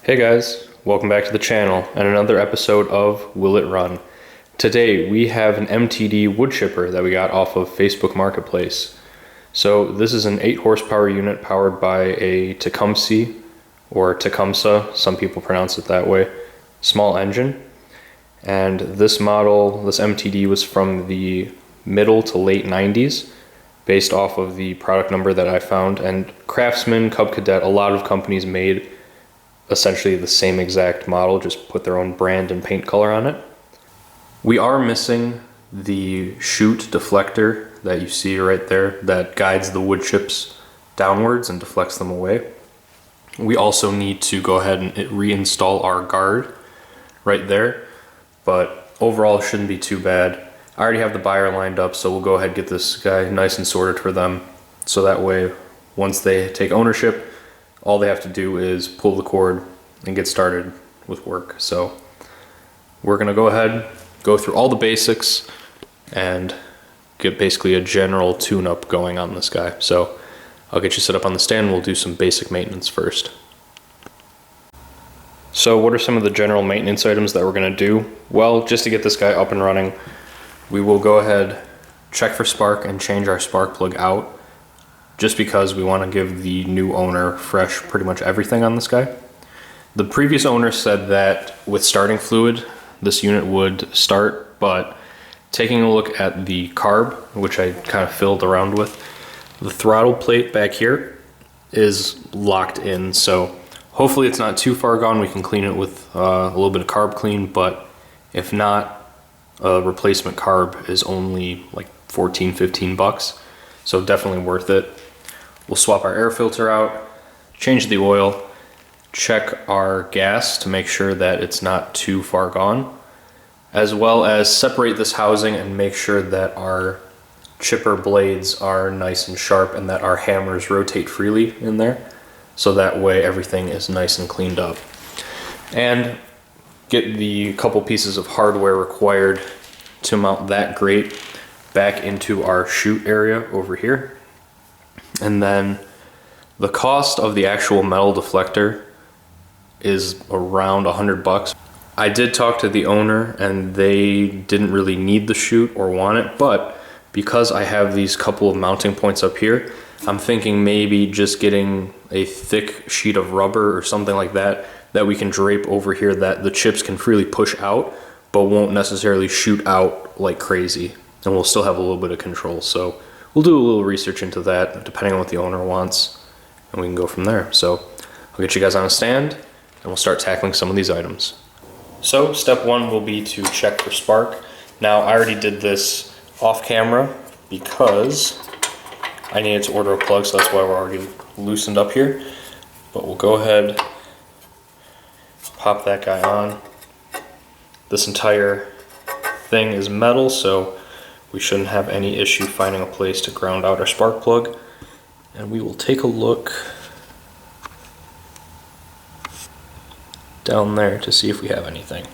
Hey guys, welcome back to the channel and another episode of Will It Run. Today we have an MTD wood chipper that we got off of Facebook Marketplace. So this is an 8 horsepower unit powered by a Tecumseh or Tecumseh, some people pronounce it that way, small engine. And this model, this MTD, was from the middle to late 90s based off of the product number that I found. And Craftsman, Cub Cadet, a lot of companies made essentially the same exact model, just put their own brand and paint color on it. We are missing the chute deflector that you see right there that guides the wood chips downwards and deflects them away. We also need to go ahead and reinstall our guard right there, but overall it shouldn't be too bad. I already have the buyer lined up, so we'll go ahead and get this guy nice and sorted for them, so that way once they take ownership, all they have to do is pull the cord and get started with work. So we're gonna go ahead, go through all the basics and get basically a general tune-up going on this guy. So I'll get you set up on the stand. We'll do some basic maintenance first. So what are some of the general maintenance items that we're gonna do? Well, just to get this guy up and running, we will go ahead, check for spark and change our spark plug out, just because we want to give the new owner fresh pretty much everything on this guy. The previous owner said that with starting fluid, this unit would start, but taking a look at the carb, which I kind of filled around with, the throttle plate back here is locked in, so hopefully it's not too far gone. We can clean it with a little bit of Carb Clean, but if not, a replacement carb is only like 14, 15 bucks, so definitely worth it. We'll swap our air filter out, change the oil, check our gas to make sure that it's not too far gone, as well as separate this housing and make sure that our chipper blades are nice and sharp and that our hammers rotate freely in there, so that way everything is nice and cleaned up. And get the couple pieces of hardware required to mount that grate back into our chute area over here. And then the cost of the actual metal deflector is around 100 bucks. I did talk to the owner and they didn't really need the chute or want it, but because I have these couple of mounting points up here, I'm thinking maybe just getting a thick sheet of rubber or something like that that we can drape over here that the chips can freely push out, but won't necessarily shoot out like crazy. And we'll still have a little bit of control. So we'll do a little research into that depending on what the owner wants, and we can go from there. So I'll get you guys on a stand and we'll start tackling some of these items. So step one will be to check for spark. Now I already did this off camera because I needed to order a plug, so that's why we're already loosened up here. But we'll go ahead, pop that guy on. This entire thing is metal, so we shouldn't have any issue finding a place to ground out our spark plug. And we will take a look down there to see if we have anything.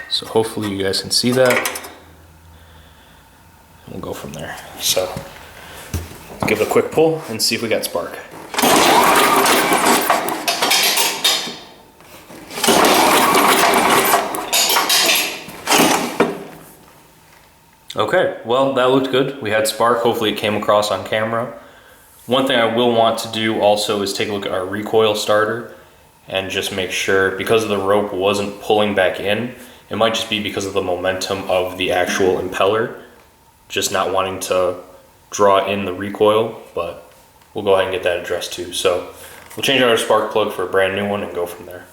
So hopefully you guys can see that. And we'll go from there. So give it a quick pull and see if we got spark. Okay, well that looked good. We had spark, hopefully it came across on camera. One thing I will want to do also is take a look at our recoil starter and just make sure, because the rope wasn't pulling back in, it might just be because of the momentum of the actual impeller, just not wanting to draw in the recoil, but we'll go ahead and get that addressed too. So we'll change out our spark plug for a brand new one and go from there.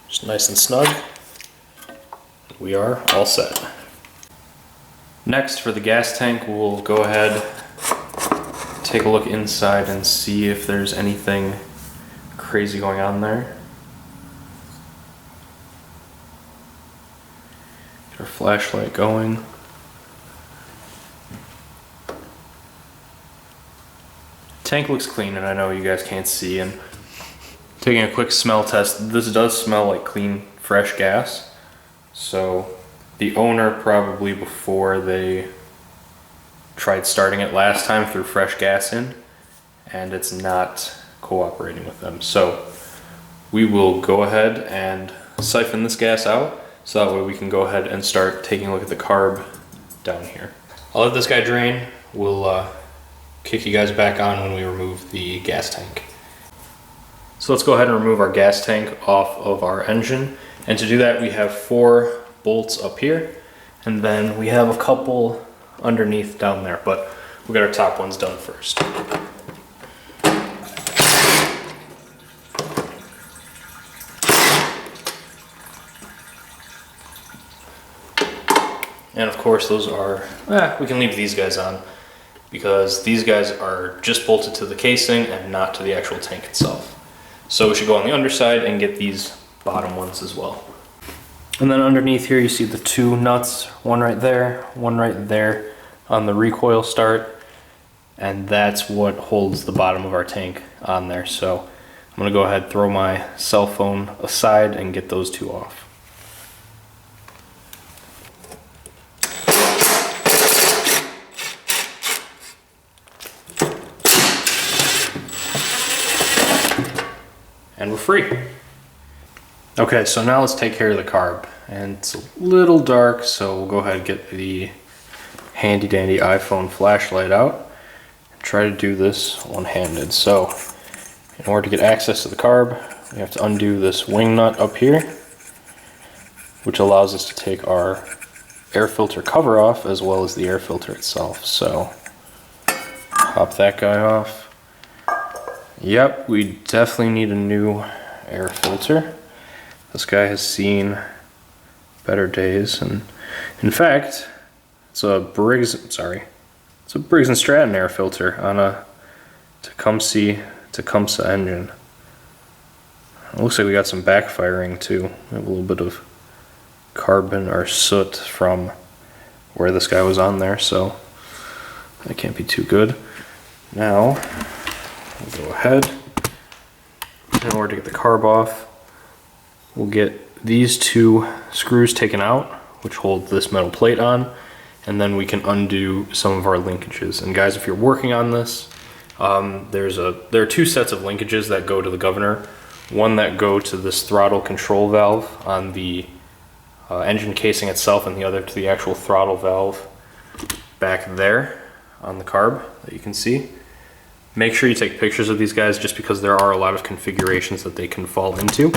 Just nice and snug. We are all set. Next, for the gas tank, we'll go ahead, take a look inside and see if there's anything crazy going on there. Get our flashlight going. tank looks clean, and I know you guys can't see, and taking a quick smell test, this does smell like clean, fresh gas. So the owner probably, before they tried starting it last time, threw fresh gas in, and it's not cooperating with them. So we will go ahead and siphon this gas out, so that way we can go ahead and start taking a look at the carb down here. I'll let this guy drain. We'll kick you guys back on when we remove the gas tank. So let's go ahead and remove our gas tank off of our engine. And to do that, we have 4 bolts up here, and then we have a couple underneath down there, but we'll get our top ones done first. And of course those are, we can leave these guys on because these guys are just bolted to the casing and not to the actual tank itself. So we should go on the underside and get these bottom ones as well. And then underneath here you see the 2 nuts, one right there on the recoil start, and that's what holds the bottom of our tank on there. So I'm gonna go ahead, throw my cell phone aside and get those 2 off. And we're free. Okay, so now let's take care of the carb. And it's a little dark, so we'll go ahead and get the handy dandy iPhone flashlight out and try to do this one-handed. So in order to get access to the carb, we have to undo this wing nut up here, which allows us to take our air filter cover off as well as the air filter itself. So pop that guy off. Yep, we definitely need a new air filter. This guy has seen better days, and in fact, it's a Briggs & Stratton air filter on a Tecumseh engine. It looks like we got some backfiring too. We have a little bit of carbon or soot from where this guy was on there, so that can't be too good. Now, we'll go ahead, in order to get the carb off, we'll get these 2 screws taken out, which hold this metal plate on, and then we can undo some of our linkages. And guys, if you're working on this, there are 2 sets of linkages that go to the governor. One that go to this throttle control valve on the engine casing itself, and the other to the actual throttle valve back there on the carb that you can see. Make sure you take pictures of these guys, just because there are a lot of configurations that they can fall into.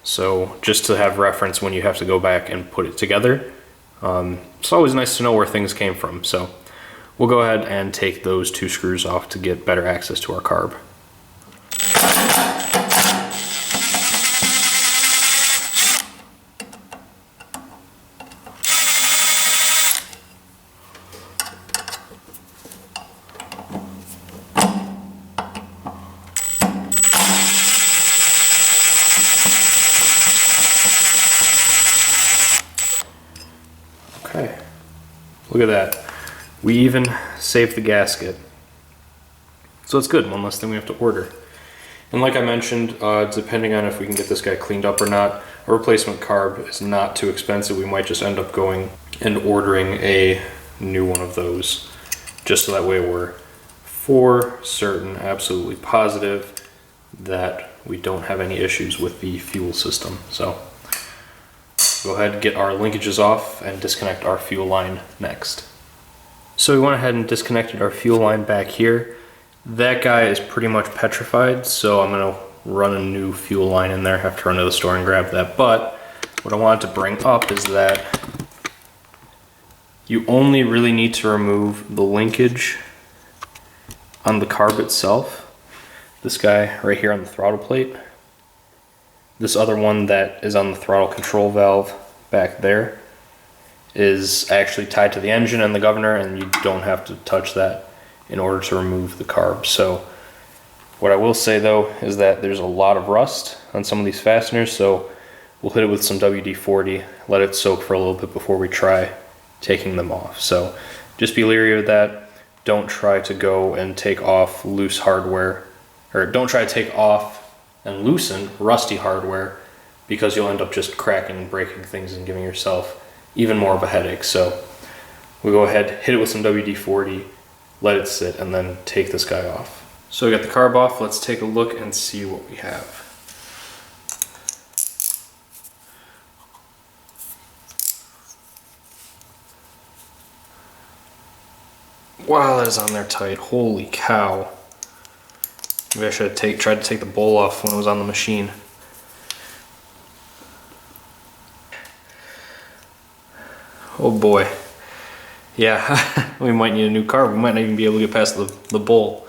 So just to have reference when you have to go back and put it together. It's always nice to know where things came from. So we'll go ahead and take those 2 screws off to get better access to our carb. Okay, look at that. We even saved the gasket. So it's good, one less thing we have to order. And like I mentioned, depending on if we can get this guy cleaned up or not, a replacement carb is not too expensive. We might just end up going and ordering a new one of those, just so that way we're for certain, absolutely positive that we don't have any issues with the fuel system. So go ahead and get our linkages off and disconnect our fuel line next. So we went ahead and disconnected our fuel line back here. That guy is pretty much petrified, so I'm gonna run a new fuel line in there. Have to run to the store and grab that. But what I wanted to bring up is that you only really need to remove the linkage on the carb itself. This guy right here on the throttle plate. This other one that is on the throttle control valve back there is actually tied to the engine and the governor, and you don't have to touch that in order to remove the carb. So what I will say though is that there's a lot of rust on some of these fasteners, so we'll hit it with some WD-40, let it soak for a little bit before we try taking them off. So just be leery of that. don't try to go and take off loose hardware, or don't try to take off and loosen rusty hardware, because you'll end up just cracking and breaking things and giving yourself even more of a headache. So we go ahead, hit it with some WD-40, let it sit, and then take this guy off. So we got the carb off. Let's take a look and see what we have. Wow, that is on there tight. Holy cow. Maybe I should have tried to take the bowl off when it was on the machine. Oh boy. Yeah, we might need a new carb. We might not even be able to get past the bowl.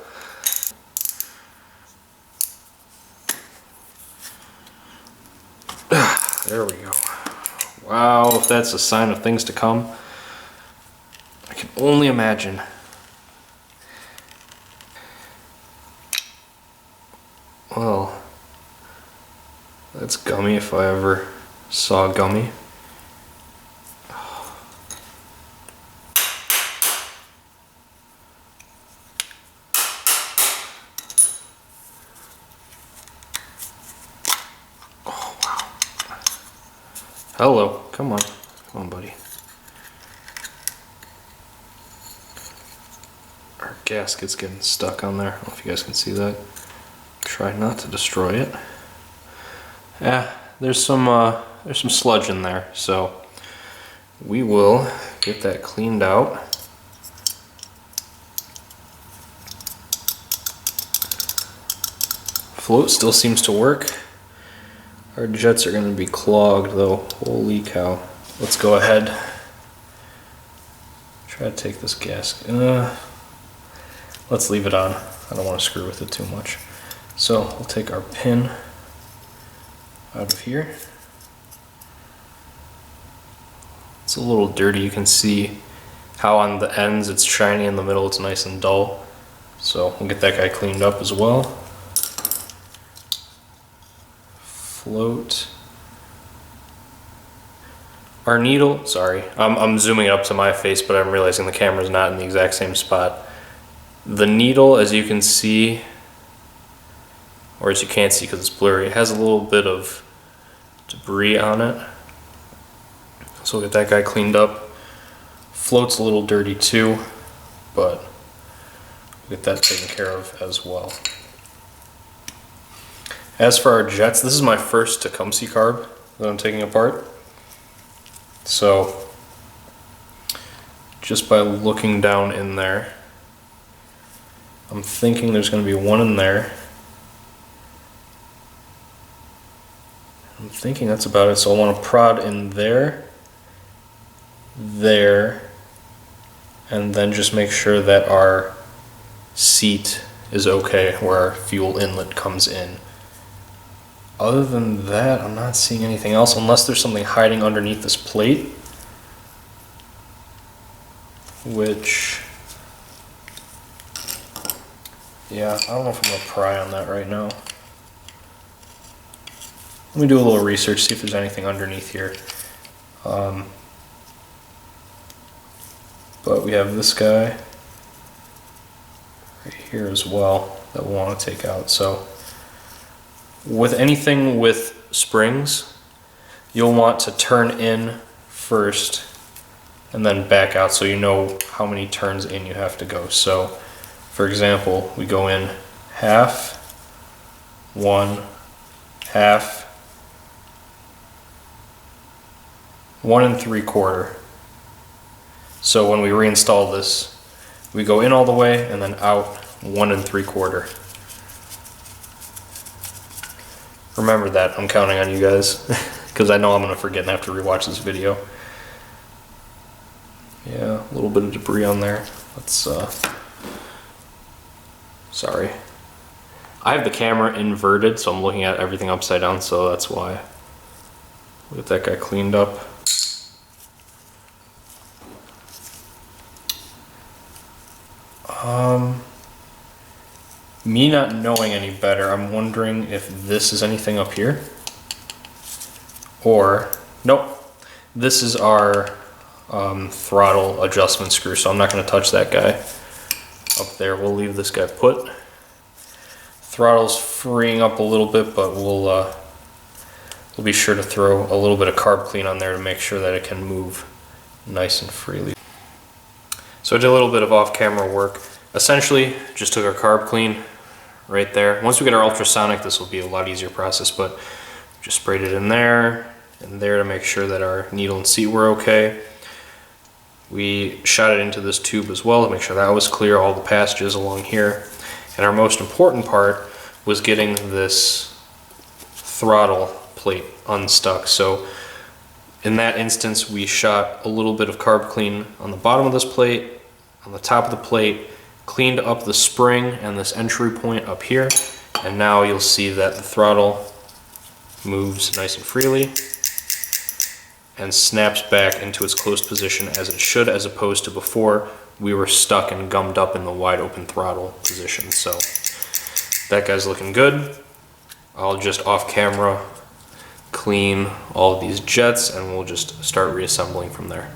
There we go. Wow, if that's a sign of things to come, I can only imagine. Well, that's gummy if I ever saw gummy. Oh, wow. Hello, come on, buddy. Our gasket's getting stuck on there. I don't know if you guys can see that. Try not to destroy it. Yeah, there's some sludge in there, so we will get that cleaned out. Float still seems to work. Our jets are going to be clogged though. Holy cow. Let's go ahead. Try to take this gasket. Let's leave it on. I don't want to screw with it too much. So we'll take our pin out of here. It's a little dirty. You can see how on the ends it's shiny, in the middle it's nice and dull. So we'll get that guy cleaned up as well. Float. Our needle, sorry, I'm zooming it up to my face, but I'm realizing the camera's not in the exact same spot. The needle, as you can see, or as you can't see because it's blurry, it has a little bit of debris on it. So we'll get that guy cleaned up. Float's a little dirty too, but we'll get that taken care of as well. As for our jets, this is my first Tecumseh carb that I'm taking apart. So just by looking down in there, I'm thinking there's going to be one in there. I'm thinking that's about it, so I want to prod in there, and then just make sure that our seat is okay where our fuel inlet comes in. Other than that, I'm not seeing anything else unless there's something hiding underneath this plate, which, yeah, I don't know if I'm gonna pry on that right now. Let me do a little research, see if there's anything underneath here. But we have this guy right here as well that we'll want to take out. So with anything with springs, you'll want to turn in first and then back out so you know how many turns in you have to go. So for example, we go in half, 1, half, 1 3/4. So when we reinstall this, we go in all the way and then out 1 3/4. Remember that, I'm counting on you guys, because I know I'm gonna forget and have to rewatch this video. Yeah, a little bit of debris on there. Let's, sorry. I have the camera inverted, so I'm looking at everything upside down, so that's why. We'll get that guy cleaned up. Me not knowing any better, I'm wondering if this is anything up here. Or, nope, this is our throttle adjustment screw, so I'm not going to touch that guy. up there. We'll leave this guy put. Throttle's freeing up a little bit, but we'll be sure to throw a little bit of Carb Clean on there to make sure that it can move nice and freely. So I did a little bit of off-camera work. Essentially, just took our Carb Clean right there. Once we get our ultrasonic, this will be a lot easier process, but just sprayed it in there and there to make sure that our needle and seat were okay. We shot it into this tube as well to make sure that was clear, all the passages along here. And our most important part was getting this throttle plate unstuck. So in that instance, we shot a little bit of Carb Clean on the bottom of this plate, on the top of the plate, cleaned up the spring and this entry point up here, and now you'll see that the throttle moves nice and freely and snaps back into its closed position as it should, as opposed to before we were stuck and gummed up in the wide open throttle position. So that guy's looking good. I'll just off camera clean all of these jets and we'll just start reassembling from there.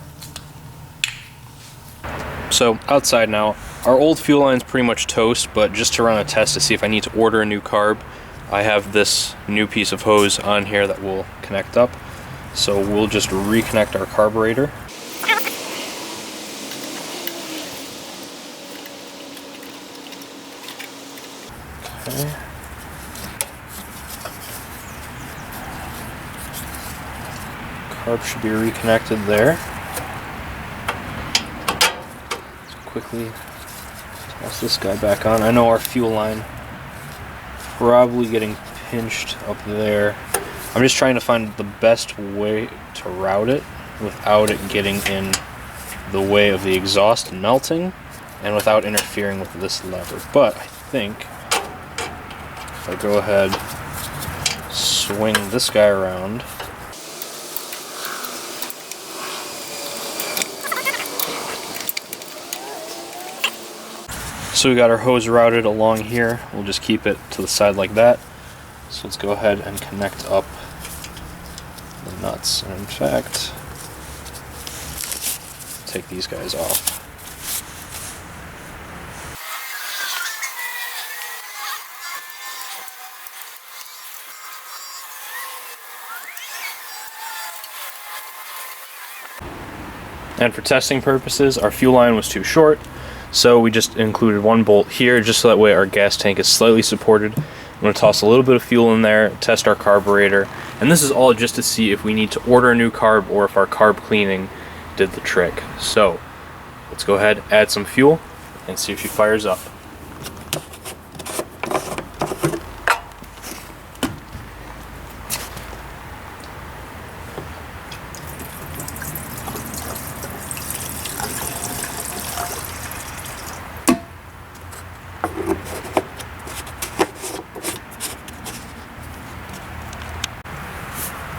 So outside now, our old fuel line's pretty much toast, but just to run a test to see if I need to order a new carb, I have this new piece of hose on here that will connect up. So we'll just reconnect our carburetor. Okay. Carb should be reconnected there. Quickly toss this guy back on. I know our fuel line probably getting pinched up there. I'm just trying to find the best way to route it without it getting in the way of the exhaust and melting, and without interfering with this lever. But I think if I go ahead, swing this guy around, so we got our hose routed along here. We'll just keep it to the side like that. So let's go ahead and connect up the nuts. And in fact, take these guys off. And for testing purposes, our fuel line was too short, so we just included one bolt here just so that way our gas tank is slightly supported. I'm going to toss a little bit of fuel in there, test our carburetor, and this is all just to see if we need to order a new carb or if our carb cleaning did the trick. So let's go ahead, add some fuel, and see if she fires up.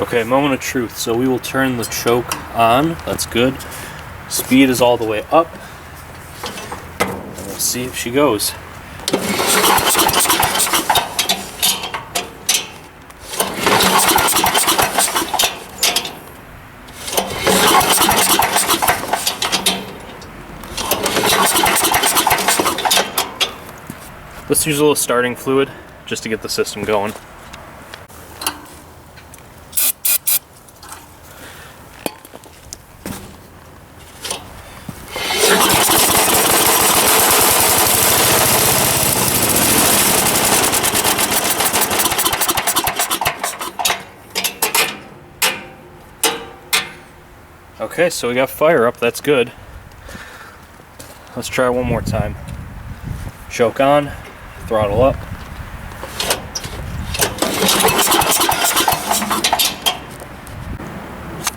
Okay, moment of truth. So we will turn the choke on. That's good. Speed is all the way up. And we'll see if she goes. Let's use a little starting fluid just to get the system going. Okay, so we got fire up, that's good. Let's try one more time. Choke on, throttle up.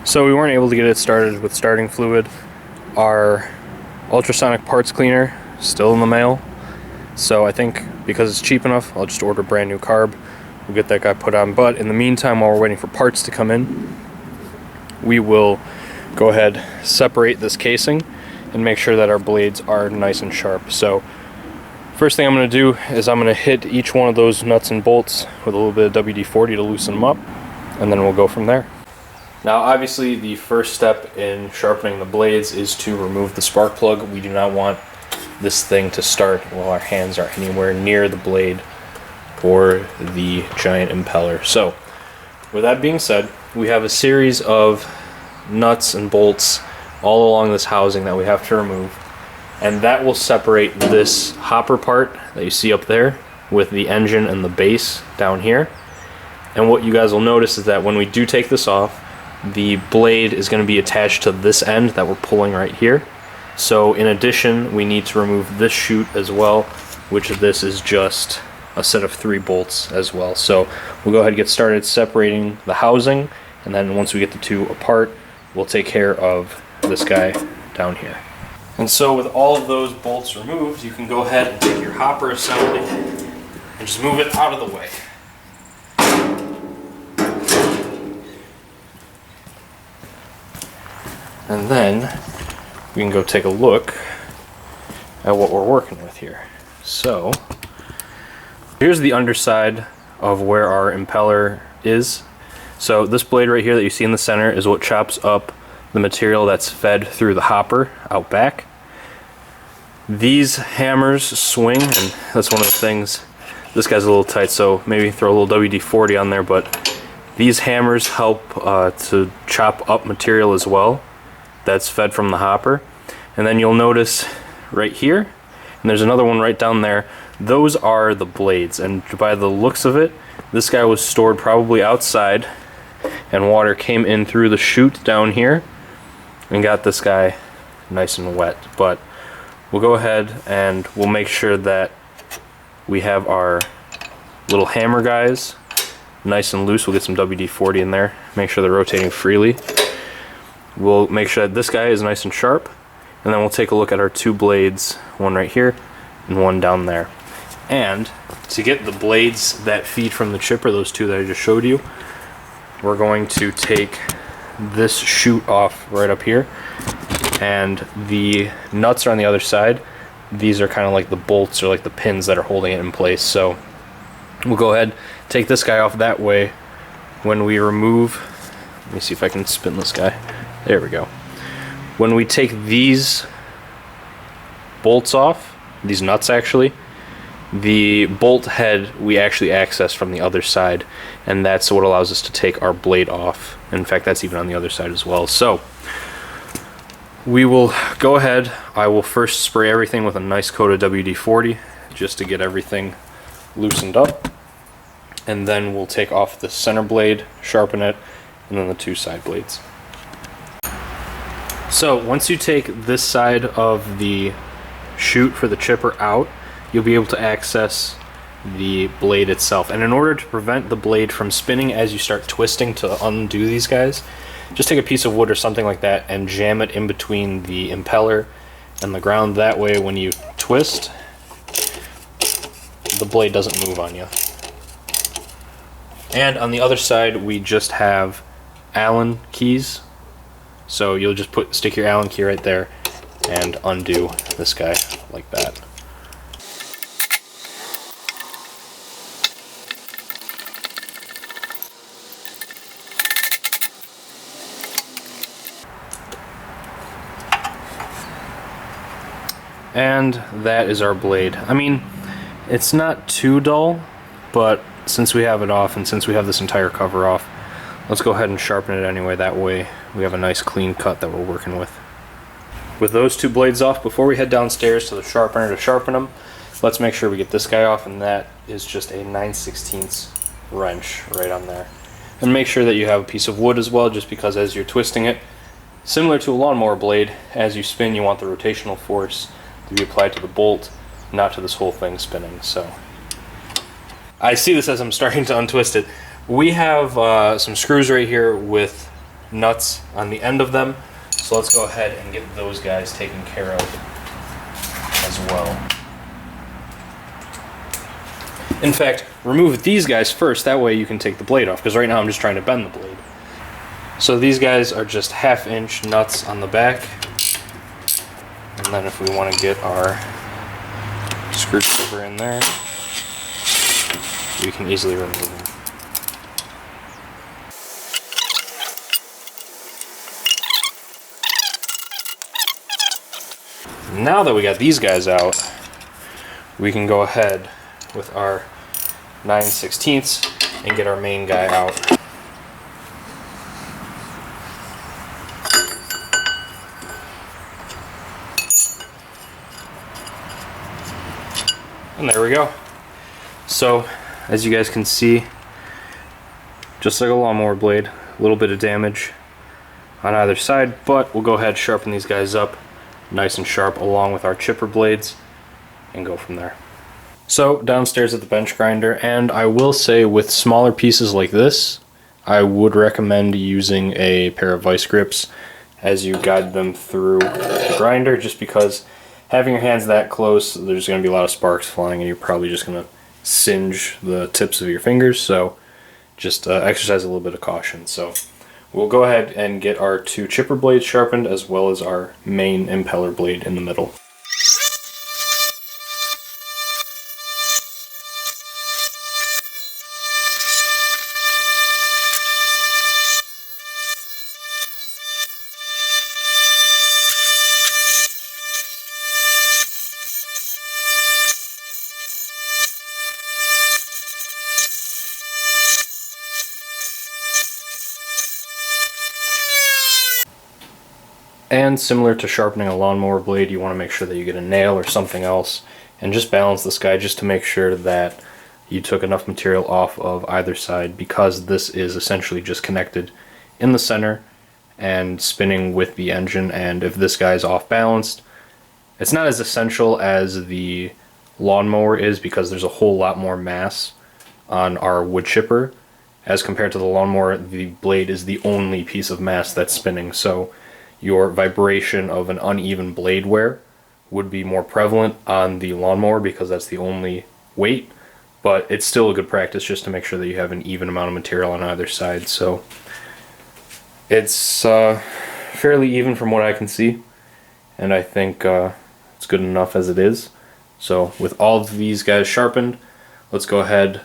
So we weren't able to get it started with starting fluid. Our ultrasonic parts cleaner still in the mail. So I think because it's cheap enough, I'll just order a brand new carb. We'll get that guy put on. But in the meantime, while we're waiting for parts to come in, we will go ahead, separate this casing, and make sure that our blades are nice and sharp. So first thing I'm going to do is I'm going to hit each one of those nuts and bolts with a little bit of WD-40 to loosen them up, and then we'll go from there. Now obviously the first step in sharpening the blades is to remove the spark plug. We do not want this thing to start while our hands are anywhere near the blade or the giant impeller. So with that being said, we have a series of nuts and bolts all along this housing that we have to remove, and that will separate this hopper part that you see up there with the engine and the base down here. And what you guys will notice is that when we do take this off, the blade is going to be attached to this end that we're pulling right here. So in addition, we need to remove this chute as well, which this is just a set of 3 bolts as well. So we'll go ahead and get started separating the housing, and then once we get the 2 apart, we'll take care of this guy down here. And so with all of those bolts removed, you can go ahead and take your hopper assembly and just move it out of the way. And then we can go take a look at what we're working with here. So here's the underside of where our impeller is. So this blade right here that you see in the center is what chops up the material that's fed through the hopper out back. These hammers swing, and that's one of the things. This guy's a little tight, so maybe throw a little WD-40 on there, but these hammers help to chop up material as well that's fed from the hopper. And then you'll notice right here, and there's another one right down there, those are the blades. And by the looks of it, this guy was stored probably outside, and water came in through the chute down here and got this guy nice and wet. But we'll go ahead and we'll make sure that we have our little hammer guys nice and loose. We'll get some WD-40 in there, make sure they're rotating freely. We'll make sure that this guy is nice and sharp, and then we'll take a look at our 2 blades, one right here and one down there. And to get the blades that feed from the chipper, those 2 that I just showed you, we're going to take this chute off right up here, and the nuts are on the other side. These are kind of like the bolts or like the pins that are holding it in place. So we'll go ahead, take this guy off that way. When we remove, let me see if I can spin this guy. There we go. When we take these bolts off, these nuts actually, the bolt head we actually access from the other side, and that's what allows us to take our blade off. In fact, that's even on the other side as well. So we will go ahead. I will first spray everything with a nice coat of WD-40 just to get everything loosened up, and then we'll take off the center blade, sharpen it, and then the 2 side blades. So once you take this side of the chute for the chipper out, you'll be able to access the blade itself. And in order to prevent the blade from spinning as you start twisting to undo these guys, just take a piece of wood or something like that and jam it in between the impeller and the ground. That way when you twist, the blade doesn't move on you. And on the other side, we just have Allen keys. So you'll just stick your Allen key right there and undo this guy like that. And that is our blade. I mean, it's not too dull, but since we have it off and since we have this entire cover off, let's go ahead and sharpen it anyway. That way we have a nice clean cut that we're working with. With those 2 blades off, before we head downstairs to the sharpener to sharpen them, let's make sure we get this guy off, and that is just a 9/16 wrench right on there. And make sure that you have a piece of wood as well, just because as you're twisting it, similar to a lawnmower blade, as you spin you want the rotational force to be applied to the bolt, not to this whole thing spinning. So I see this as I'm starting to untwist it. We have some screws right here with nuts on the end of them, so let's go ahead and get those guys taken care of as well. In fact, remove these guys first, that way you can take the blade off, because right now I'm just trying to bend the blade. So these guys are just 1/2" nuts on the back, and then if we want to get our screwdriver in there, we can easily remove them. Now that we got these guys out, we can go ahead with our 9/16 and get our main guy out. And there we go. So, as you guys can see, just like a lawnmower blade, a little bit of damage on either side, but we'll go ahead and sharpen these guys up nice and sharp along with our chipper blades and go from there. So downstairs at the bench grinder, and I will say with smaller pieces like this, I would recommend using a pair of vice grips as you guide them through the grinder, just because having your hands that close, there's going to be a lot of sparks flying and you're probably just going to singe the tips of your fingers, so just exercise a little bit of caution. So we'll go ahead and get our two chipper blades sharpened as well as our main impeller blade in the middle. And similar to sharpening a lawnmower blade, you want to make sure that you get a nail or something else and just balance this guy just to make sure that you took enough material off of either side, because this is essentially just connected in the center and spinning with the engine. And if this guy is off balanced, it's not as essential as the lawnmower is, because there's a whole lot more mass on our wood chipper as compared to the lawnmower. The blade is the only piece of mass that's spinning, so your vibration of an uneven blade wear would be more prevalent on the lawnmower because that's the only weight, but it's still a good practice just to make sure that you have an even amount of material on either side. So it's fairly even from what I can see, and I think it's good enough as it is. So with all of these guys sharpened, let's go ahead,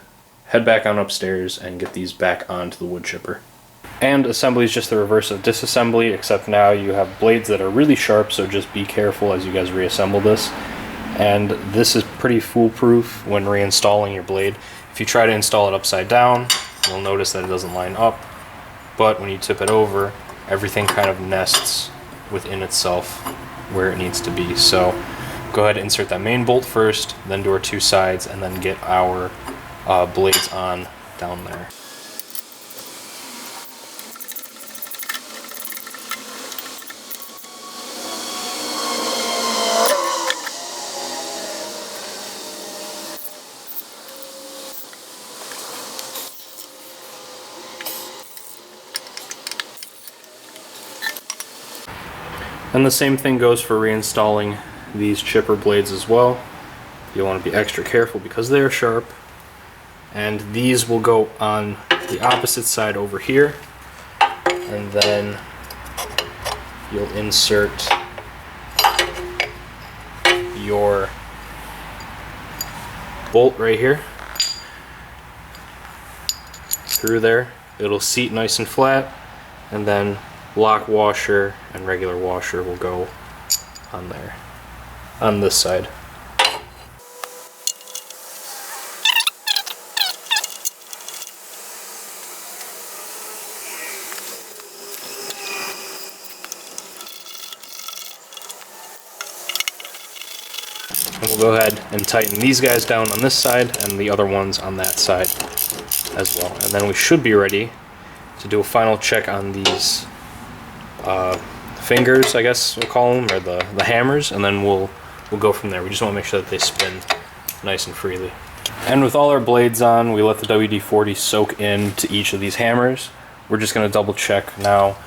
head back on upstairs and get these back onto the wood chipper. And assembly is just the reverse of disassembly, except now you have blades that are really sharp, so just be careful as you guys reassemble this. And this is pretty foolproof when reinstalling your blade. If you try to install it upside down, you'll notice that it doesn't line up, but when you tip it over, everything kind of nests within itself where it needs to be. So go ahead and insert that main bolt first, then do our two sides, and then get our blades on down there. And the same thing goes for reinstalling these chipper blades as well. You want to be extra careful because they're sharp. And these will go on the opposite side over here. And then you'll insert your bolt right here through there. It'll seat nice and flat, and then lock washer and regular washer will go on there, on this side. And we'll go ahead and tighten these guys down on this side and the other ones on that side as well. And then we should be ready to do a final check on these fingers, I guess we'll call them, or the hammers, and then we'll go from there. We just want to make sure that they spin nice and freely. And with all our blades on, we let the WD-40 soak into each of these hammers. We're just going to double check now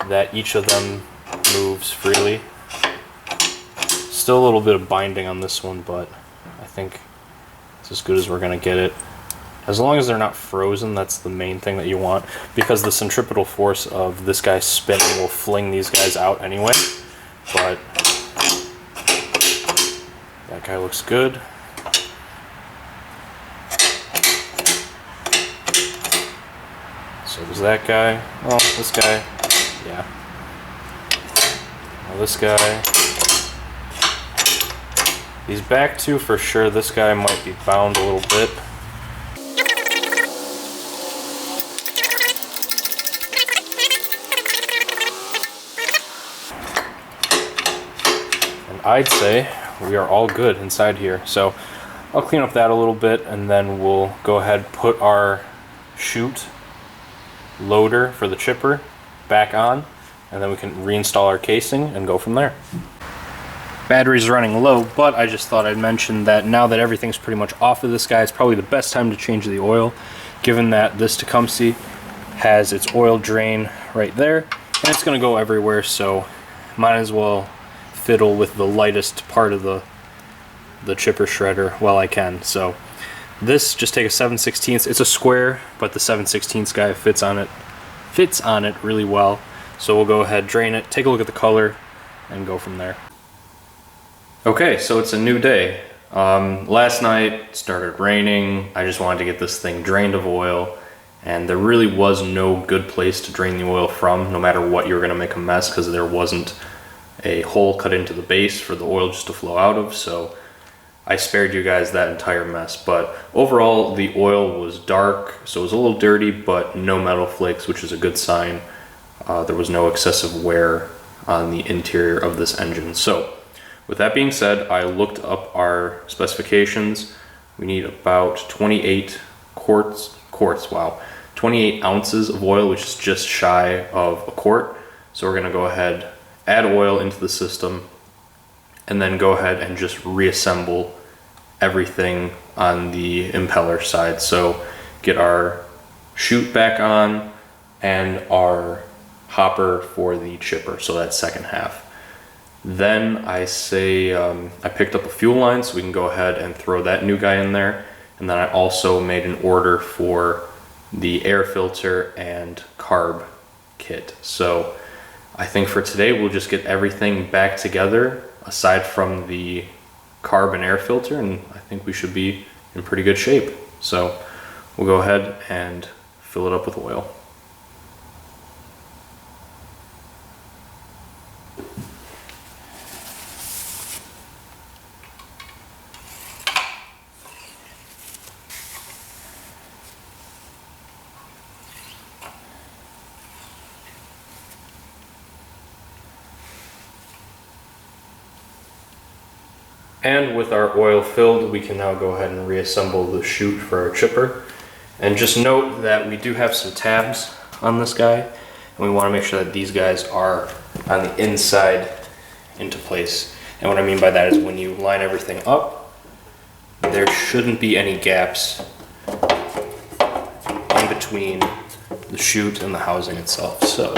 that each of them moves freely. Still a little bit of binding on this one, but I think it's as good as we're going to get it. As long as they're not frozen, that's the main thing that you want, because the centripetal force of this guy spinning will fling these guys out anyway. But that guy looks good. So does that guy. Oh, this guy, yeah. Now this guy. These back two for sure, this guy might be bound a little bit. And I'd say we are all good inside here. So I'll clean up that a little bit, and then we'll go ahead and put our chute loader for the chipper back on, and then we can reinstall our casing and go from there. Battery's running low, but I just thought I'd mention that now that everything's pretty much off of this guy, it's probably the best time to change the oil, given that this Tecumseh has its oil drain right there, and it's going to go everywhere, so might as well fiddle with the lightest part of the chipper shredder while I can. So this, just take a 7/16. It's a square, but the 7/16 guy fits on it really well. So we'll go ahead, drain it, take a look at the color, and go from there. Okay, so it's a new day. Last night it started raining. I just wanted to get this thing drained of oil, and there really was no good place to drain the oil from, no matter what you were gonna make a mess, because there wasn't a hole cut into the base for the oil just to flow out of. So I spared you guys that entire mess, but overall the oil was dark, so it was a little dirty, but no metal flakes, which is a good sign. There was no excessive wear on the interior of this engine. So with that being said, I looked up our specifications. We need about 28 quarts, wow, 28 ounces of oil, which is just shy of a quart. So we're gonna go ahead, add oil into the system, and then go ahead and just reassemble everything on the impeller side. So get our chute back on and our hopper for the chipper, so that second half. Then I say I picked up a fuel line, so we can go ahead and throw that new guy in there. And then I also made an order for the air filter and carb kit. So I think for today we'll just get everything back together aside from the carb and air filter, and I think we should be in pretty good shape. So we'll go ahead and fill it up with oil. And with our oil filled, we can now go ahead and reassemble the chute for our chipper. And just note that we do have some tabs on this guy, and we want to make sure that these guys are on the inside into place. And what I mean by that is when you line everything up, there shouldn't be any gaps in between the chute and the housing itself. So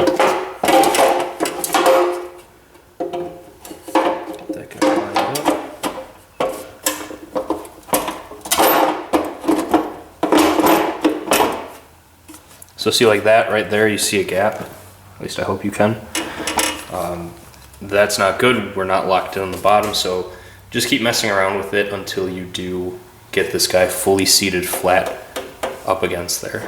So see, like that right there, you see a gap. At least I hope you can. That's not good. We're not locked in on the bottom, so just keep messing around with it until you do get this guy fully seated flat up against there.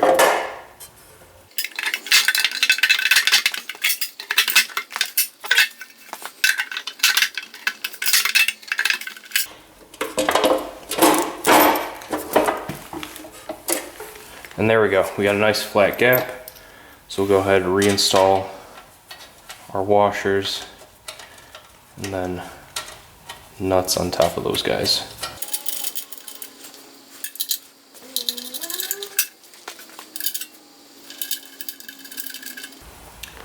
And there we go, we got a nice flat gap. So we'll go ahead and reinstall our washers and then nuts on top of those guys.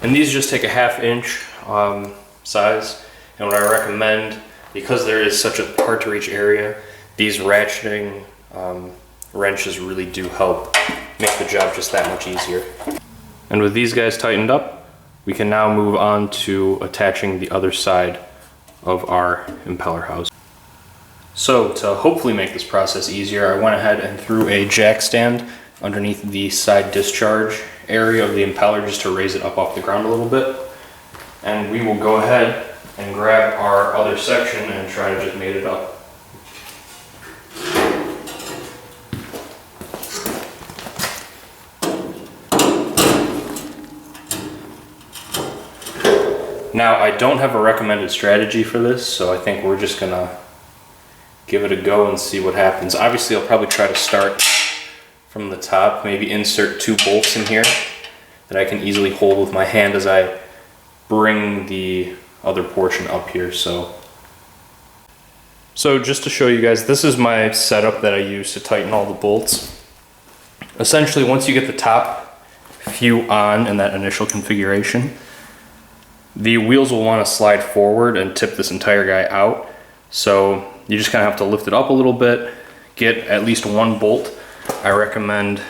And these just take a 1/2 inch size. And what I recommend, because there is such a hard to reach area, these ratcheting wrenches really do help make the job just that much easier. And with these guys tightened up, we can now move on to attaching the other side of our impeller house. So to hopefully make this process easier, I went ahead and threw a jack stand underneath the side discharge area of the impeller just to raise it up off the ground a little bit. And we will go ahead and grab our other section and try to just mate it up. Now, I don't have a recommended strategy for this, so I think we're just gonna give it a go and see what happens. Obviously, I'll probably try to start from the top, maybe insert 2 bolts in here that I can easily hold with my hand as I bring the other portion up here. So just to show you guys, this is my setup that I use to tighten all the bolts. Essentially, once you get the top few on in that initial configuration, the wheels will want to slide forward and tip this entire guy out. So you just kind of have to lift it up a little bit, get at least 1 bolt. I recommend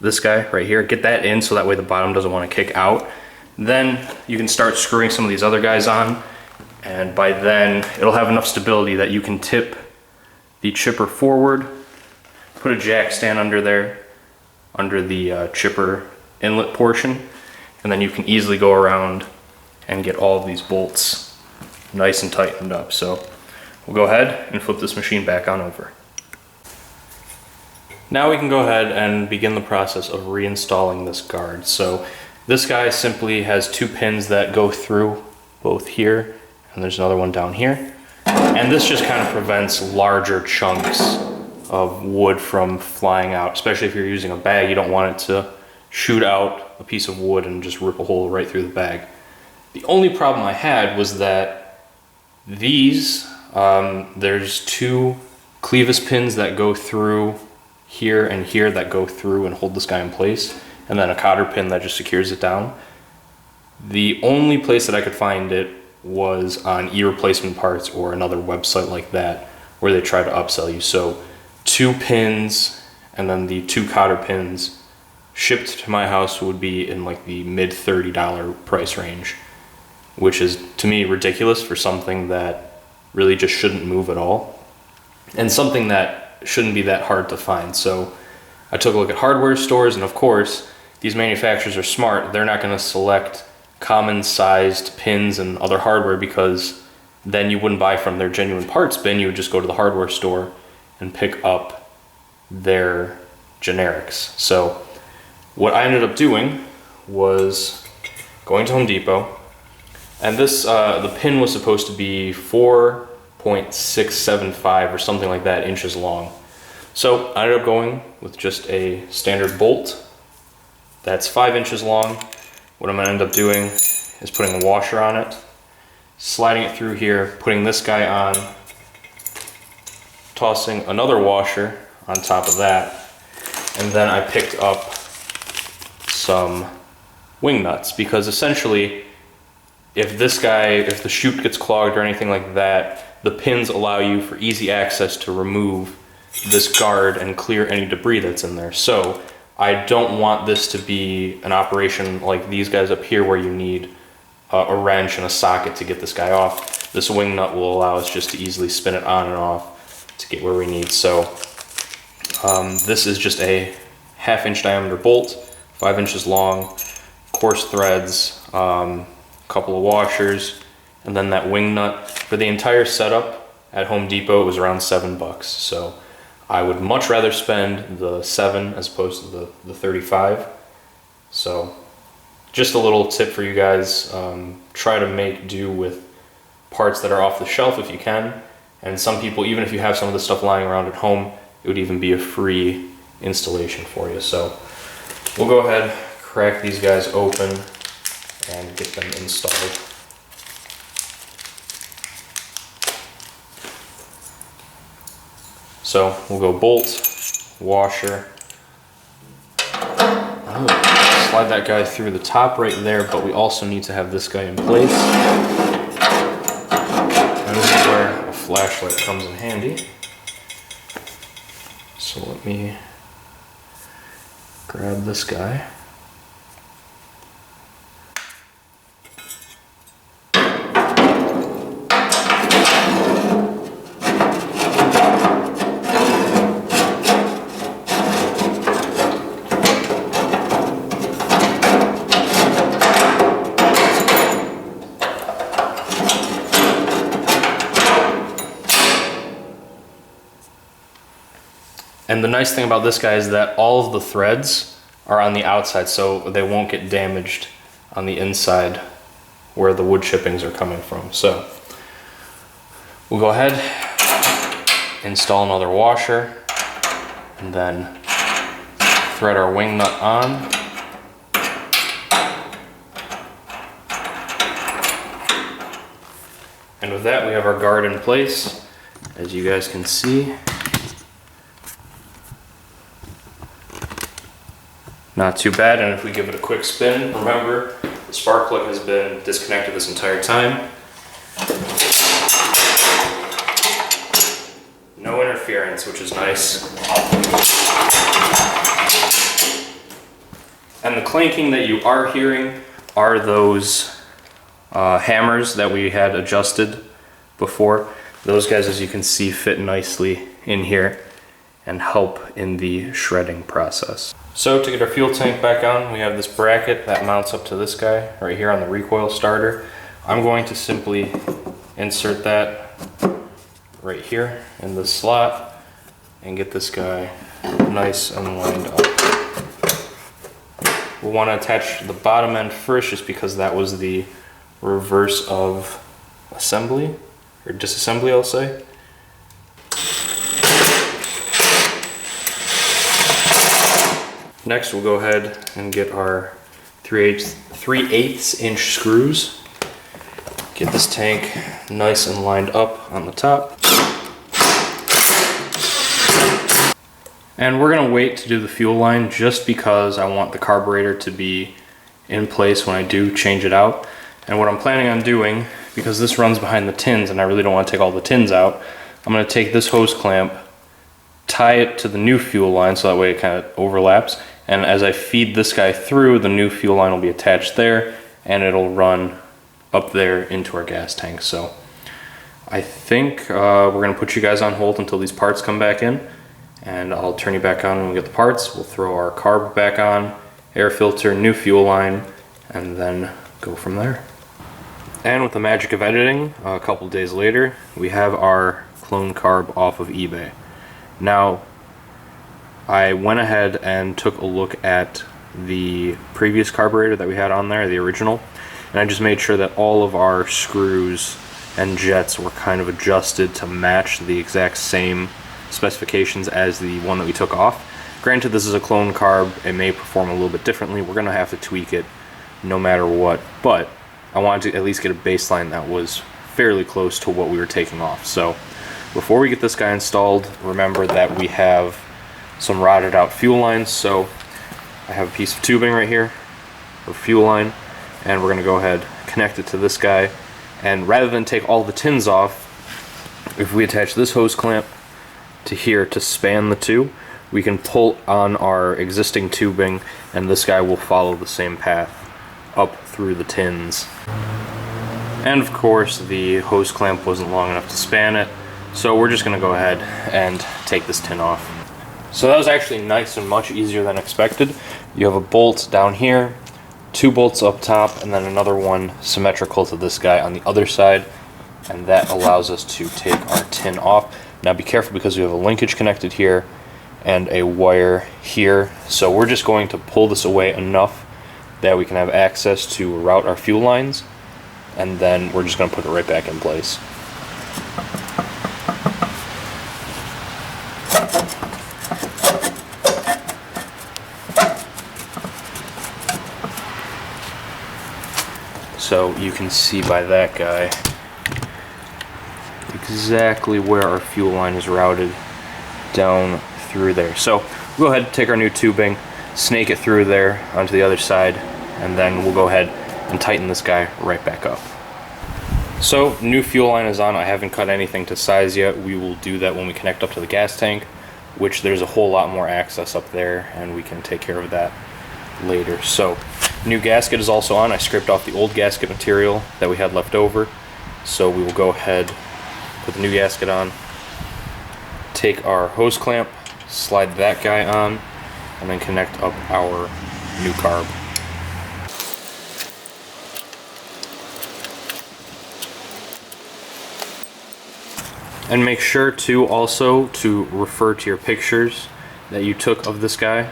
this guy right here. Get that in so that way the bottom doesn't want to kick out. Then you can start screwing some of these other guys on, and by then it'll have enough stability that you can tip the chipper forward, put a jack stand under there, under the chipper inlet portion, and then you can easily go around and get all of these bolts nice and tightened up. So we'll go ahead and flip this machine back on over. Now we can go ahead and begin the process of reinstalling this guard. So this guy simply has 2 pins that go through both here, and there's another one down here. And this just kind of prevents larger chunks of wood from flying out, especially if you're using a bag. You don't want it to shoot out a piece of wood and just rip a hole right through the bag. The only problem I had was that these, there's 2 clevis pins that go through here and here that go through and hold this guy in place, and then a cotter pin that just secures it down. The only place that I could find it was on e-replacement parts or another website like that where they try to upsell you. So 2 pins and then the 2 cotter pins shipped to my house would be in like the mid $30 price range, which is to me ridiculous for something that really just shouldn't move at all and something that shouldn't be that hard to find. So I took a look at hardware stores, and of course these manufacturers are smart. They're not going to select common sized pins and other hardware, because then you wouldn't buy from their genuine parts bin. You would just go to the hardware store and pick up their generics. So what I ended up doing was going to Home Depot, and this the pin was supposed to be 4.675 or something like that inches long. So I ended up going with just a standard bolt that's 5 inches long. What I'm going to end up doing is putting a washer on it, sliding it through here, putting this guy on, tossing another washer on top of that, and then I picked up some wing nuts, because essentially if the chute gets clogged or anything like that, the pins allow you for easy access to remove this guard and clear any debris that's in there. So I don't want this to be an operation like these guys up here where you need a wrench and a socket to get this guy off. This wing nut will allow us just to easily spin it on and off to get where we need. So this is just a 1/2 inch diameter bolt, 5 inches long, coarse threads, couple of washers, and then that wing nut. For the entire setup at Home Depot, it was around $7. So I would much rather spend the 7 as opposed to the 35. So just a little tip for you guys, try to make do with parts that are off the shelf if you can. And some people, even if you have some of the stuff lying around at home, it would even be a free installation for you. So we'll go ahead, crack these guys open, and get them installed. So we'll go bolt, washer, slide that guy through the top right there, but we also need to have this guy in place. And this is where a flashlight comes in handy. So let me grab this guy. And the nice thing about this guy is that all of the threads are on the outside, so they won't get damaged on the inside where the wood chippings are coming from. So we'll go ahead, install another washer, and then thread our wing nut on. And with that, we have our guard in place, as you guys can see. Not too bad, and if we give it a quick spin, remember, the spark plug has been disconnected this entire time. No interference, which is nice. And the clanking that you are hearing are those hammers that we had adjusted before. Those guys, as you can see, fit nicely in here and help in the shredding process. So to get our fuel tank back on, we have this bracket that mounts up to this guy right here on the recoil starter. I'm going to simply insert that right here in the slot and get this guy nice and lined up. We'll want to attach the bottom end first, just because that was the reverse of assembly, or disassembly, I'll say. Next, we'll go ahead and get our 3/8 inch screws. Get this tank nice and lined up on the top. And we're gonna wait to do the fuel line, just because I want the carburetor to be in place when I do change it out. And what I'm planning on doing, because this runs behind the tins and I really don't want to take all the tins out, I'm going to take this hose clamp, tie it to the new fuel line so that way it kind of overlaps, and as I feed this guy through, the new fuel line will be attached there and it'll run up there into our gas tank. So I think we're going to put you guys on hold until these parts come back in, and I'll turn you back on when we get the parts. We'll throw our carb back on, air filter, new fuel line, and then go from there. And with the magic of editing, a couple days later, we have our clone carb off of eBay. Now, I went ahead and took a look at the previous carburetor that we had on there, the original, and I just made sure that all of our screws and jets were kind of adjusted to match the exact same specifications as the one that we took off. Granted, this is a clone carb, it may perform a little bit differently. We're going to have to tweak it no matter what, but I wanted to at least get a baseline that was fairly close to what we were taking off. So before we get this guy installed, remember that we have some rotted out fuel lines. So I have a piece of tubing right here for fuel line, and we're going to go ahead, connect it to this guy, and rather than take all the tins off, if we attach this hose clamp to here to span the two, we can pull on our existing tubing and this guy will follow the same path up through the tins. And of course the hose clamp wasn't long enough to span it, so we're just going to go ahead and take this tin off. So that was actually nice and much easier than expected. You have a bolt down here, 2 bolts up top, and then another one symmetrical to this guy on the other side, and that allows us to take our tin off. Now be careful, because we have a linkage connected here and a wire here, so we're just going to pull this away enough that we can have access to route our fuel lines, and then we're just going to put it right back in place. So you can see by that guy exactly where our fuel line is routed down through there. So we'll go ahead and take our new tubing, snake it through there onto the other side, and then we'll go ahead and tighten this guy right back up. So new fuel line is on. I haven't cut anything to size yet. We will do that when we connect up to the gas tank, which there's a whole lot more access up there, and we can take care of that later. So new gasket is also on. I scraped off the old gasket material that we had left over, so we will go ahead, put the new gasket on, take our hose clamp, slide that guy on, and then connect up our new carb. And make sure to also to refer to your pictures that you took of this guy,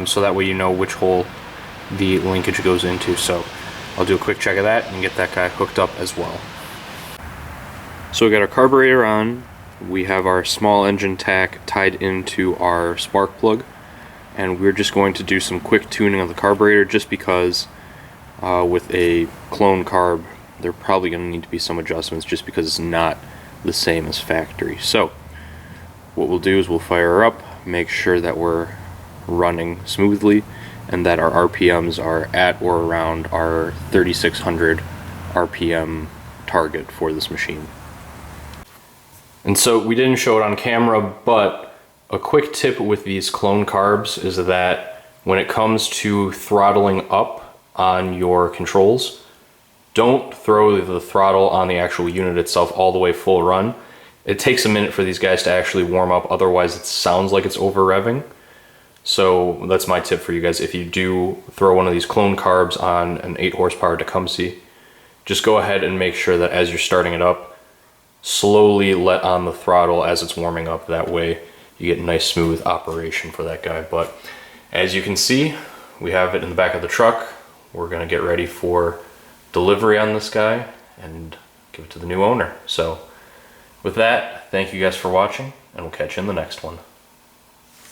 so that way you know which hole the linkage goes into. So I'll do a quick check of that and get that guy hooked up as well. So we got our carburetor on, we have our small engine tack tied into our spark plug, and we're just going to do some quick tuning of the carburetor, just because with a clone carb there probably going to need to be some adjustments, just because it's not the same as factory. So what we'll do is we'll fire her up, make sure that we're running smoothly and that our RPMs are at or around our 3600 RPM target for this machine. And so we didn't show it on camera, but a quick tip with these clone carbs is that when it comes to throttling up on your controls, don't throw the throttle on the actual unit itself all the way full run. It takes a minute for these guys to actually warm up, otherwise it sounds like it's over revving. So that's my tip for you guys. If you do throw one of these clone carbs on an 8 horsepower Tecumseh, just go ahead and make sure that as you're starting it up, slowly let on the throttle as it's warming up. That way you get a nice smooth operation for that guy. But as you can see, we have it in the back of the truck. We're gonna get ready for delivery on this guy and give it to the new owner. So with that, thank you guys for watching, and we'll catch you in the next one.